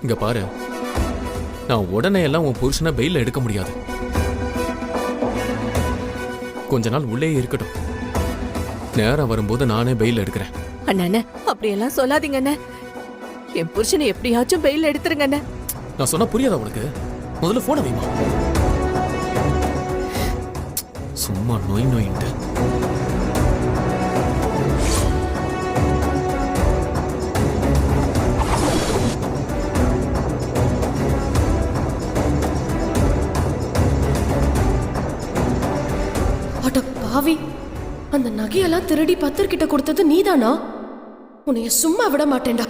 இங்க பாரு, நான் உடனே எல்லாம் உன் புருஷனை பெயில எடுக்க முடியாது. கொஞ்ச நாள் உள்ளே இருக்கட்டும். நேரம் வரும்போது நானே பெயில் எடுக்கிறேன். அண்ணா அப்படியெல்லாம் சொல்லாதீங்க அண்ணா. என் புருஷனை எப்படியாச்சும் பெயில் எடுத்துருங்க அண்ணா. நான் சொன்னா புரியாதா உனக்கு? முதல்ல போன வைமா. சும்மா நோய் நோயின்ட்டு. அட பாவி, அந்த நகையெல்லாம் திருடி பத்தர்கிட்ட கொடுத்தது நீதானா? உன்னைய சும்மா விட மாட்டேன்டா.